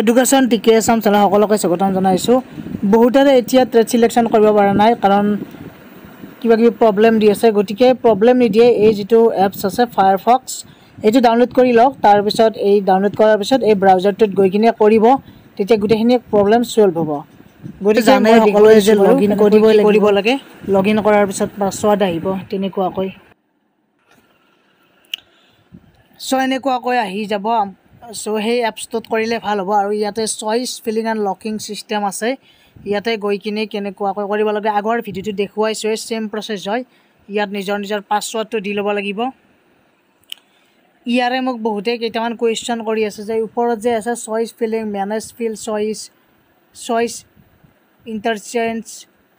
Education টিকে Assam channel সকলোকে স্বাগতম জনাইছোঁ। বহুতৰে এতিয়া ট্ৰেড চিলেকশ্যন কৰিব পৰা নাই কাৰণ কিবা কিবি প্ৰব্লেম দি আছে, গতিকে প্ৰব্লেম নিদিয়ে এই যিটো এপছ আছে ফায়াৰফক্স, এইটো ডাউনলোড কৰি লওক। তাৰপিছত এই ডাউনলোড কৰাৰ পিছত এই ব্ৰাউজাৰটোত গৈ কিনে কৰিব, তেতিয়া গোটেইখিনি প্ৰব্লেম ছল্ভ হ'ব। গতিকে জানে সকলোৱে যে লগ ইন কৰিব লাগে। লগ ইন কৰাৰ পিছত পাছৱাৰ্ড আহিব তেনেকুৱাকৈ। এনেকুৱাকৈ আহি যাব। সেই এপছটোত কৰিলে ভাল হ'ব। আৰু ইয়াতে choice filling and locking system আছে। ইয়াতে গৈ কিনে কেনেকুৱাকৈ কৰিব লাগে আগৰ ভিডিঅ'টো দেখুৱাইছোৱে, ছেম প্ৰচেছ হয়। ইয়াত নিজৰ পাছৱাৰ্ডটো দি ল'ব লাগিব। ইয়াৰে মোক বহুতে কেইটামান কুৱেশ্যন কৰি আছে যে ওপৰত যে আছে choice filling, manage fill choice interchange,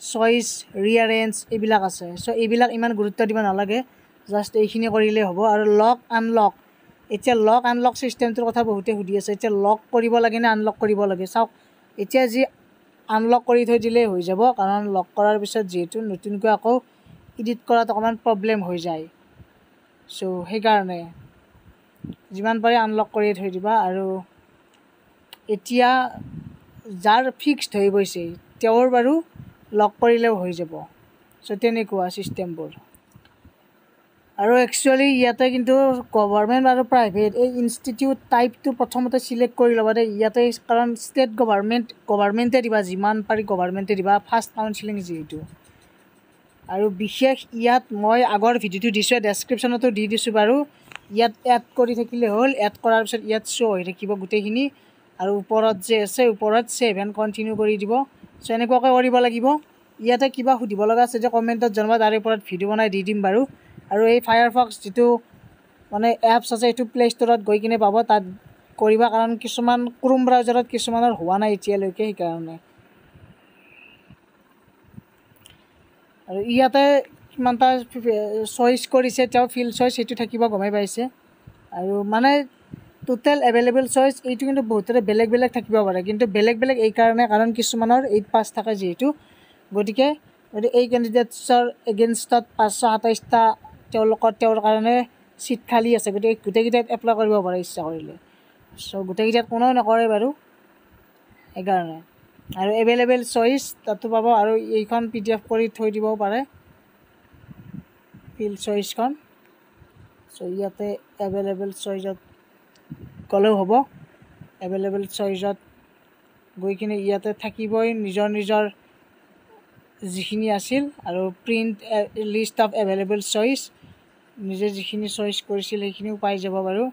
choice rearrange, এইবিলাক আছে। এইবিলাক ইমান গুৰুত্ব দিব নালাগে, জাষ্ট এইখিনি কৰিলেই হ'ব। আৰু লক আনলক, এতিয়া লক আনলক ছিষ্টেমটোৰ কথা বহুতে সুধি আছে। এতিয়া লক কৰিব লাগে নে আনলক কৰিব লাগে? চাওক, এতিয়া যি আনলক কৰি থৈ দিলেই হৈ যাব, কাৰণ লক কৰাৰ পিছত যিহেতু নতুনকৈ আকৌ এডিট কৰাত অকণমান প্ৰব্লেম হৈ যায়। সেইকাৰণে যিমান পাৰে আনলক কৰি থৈ দিবা। আৰু এতিয়া যাৰ ফিক্সড হৈ গৈছে তেওঁৰ বাৰু লক কৰিলেও হৈ যাব। তেনেকুৱা ছিষ্টেমবোৰ। আৰু একচুৱেলি ইয়াতে কিন্তু গভৰ্ণমেণ্ট আৰু প্ৰাইভেট এই ইনষ্টিটিউট টাইপটো প্ৰথমতে ছিলেক্ট কৰি ল'বা দেই। ইয়াতে কাৰণ ষ্টেট গভৰ্ণমেণ্টে দিবা, যিমান পাৰি গভৰ্ণমেণ্টে দিবা, ফাৰ্ষ্ট কাউন্সিলিং যিহেতু। আৰু বিশেষ ইয়াত মই আগৰ ভিডিঅ'টো দিছোঁ, ডেছক্ৰিপশ্যনতো দি দিছোঁ বাৰু। ইয়াত এড কৰি থাকিলে হ'ল, এড কৰাৰ পিছত ইয়াত শ্ব' হৈ থাকিব গোটেইখিনি। আৰু ওপৰত যে আছে, ওপৰত ছেভ এণ্ড কণ্টিনিউ কৰি দিব। এনেকুৱাকৈ কৰিব লাগিব। ইয়াতে কিবা সুধিব লগা আছে যে কমেণ্টত জনাবা, তাৰে ওপৰত ভিডিঅ' বনাই দি দিম বাৰু। আৰু এই ফায়াৰফক্স যিটো মানে এপছ আছে, এইটো প্লে' ষ্ট'ৰত গৈ কিনে পাব, তাত কৰিবা। কাৰণ কিছুমান ক্ৰোম ব্ৰাউজাৰত কিছুমানৰ হোৱা নাই এতিয়ালৈকে, সেইকাৰণে। আৰু ইয়াতে কিমানটা চইচ কৰিছে তেওঁ, ফিল চইচ সেইটো থাকিব, গমেই পাইছে। আৰু মানে টোটেল এভেইলেবল চইচ এইটো কিন্তু বহুতৰে বেলেগ বেলেগ থাকিব পাৰে, কিন্তু বেলেগ বেলেগ এইকাৰণে কাৰণ কিছুমানৰ 8 থাকে যিহেতু। গতিকে এই কেণ্ডিডেটছৰ এগেইনষ্টত 527টা তেওঁৰ কাৰণে ছিট খালী আছে। গতিকে গোটেইকেইটাত এপ্লাই কৰিব পাৰে ইচ্ছা কৰিলে। গোটেইকেইটাত কোনেও নকৰে বাৰু, সেইকাৰণে। আৰু এভেইলেবল চইচ তাতো পাব। আৰু এইখন PDF কৰি থৈ দিবও পাৰে, ফিল চইচখন। ইয়াতে এভেইলেবল চইচত গ'লেও হ'ব। এভেইলেবল চইচত গৈ কিনে ইয়াতে থাকিবই নিজৰ যিখিনি আছিল। আৰু print list of available choice, নিজে যিখিনি চইচ কৰিছিল সেইখিনিও পাই যাব বাৰু।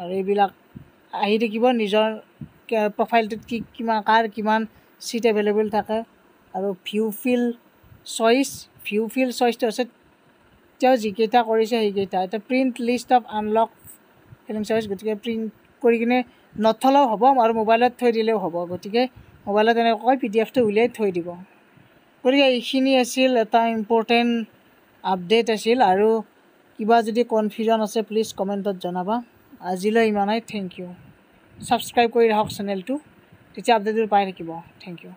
আৰু এইবিলাক আহি থাকিব নিজৰ প্ৰফাইলটোত কাৰ কিমান ছিট এভেইলেবল থাকে। আৰু ভিউ ফিল চইচটো আছে তেওঁ যিকেইটা কৰিছে সেইকেইটা। এতিয়া print list of unlock filling choice, গতিকে প্ৰিণ্ট কৰি কিনে নথলেও হ'ব আৰু মোবাইলত থৈ দিলেও হ'ব। গতিকে মোবাইলত এনেকৈ PDFটো উলিয়াই থৈ দিব। গতিকে এইখিনি আছিল এটা ইম্পৰ্টেণ্ট আপডেট আছিল। আৰু কিবা যদি কনফিউজন আছে প্লিজ কমেণ্টত জনাবা। আজিলৈ ইমানেই, থেংক ইউ। ছাবস্ক্ৰাইব কৰি ৰাখক চেনেলটো, তেতিয়া আপডেটবোৰ পাই থাকিব। Thank U.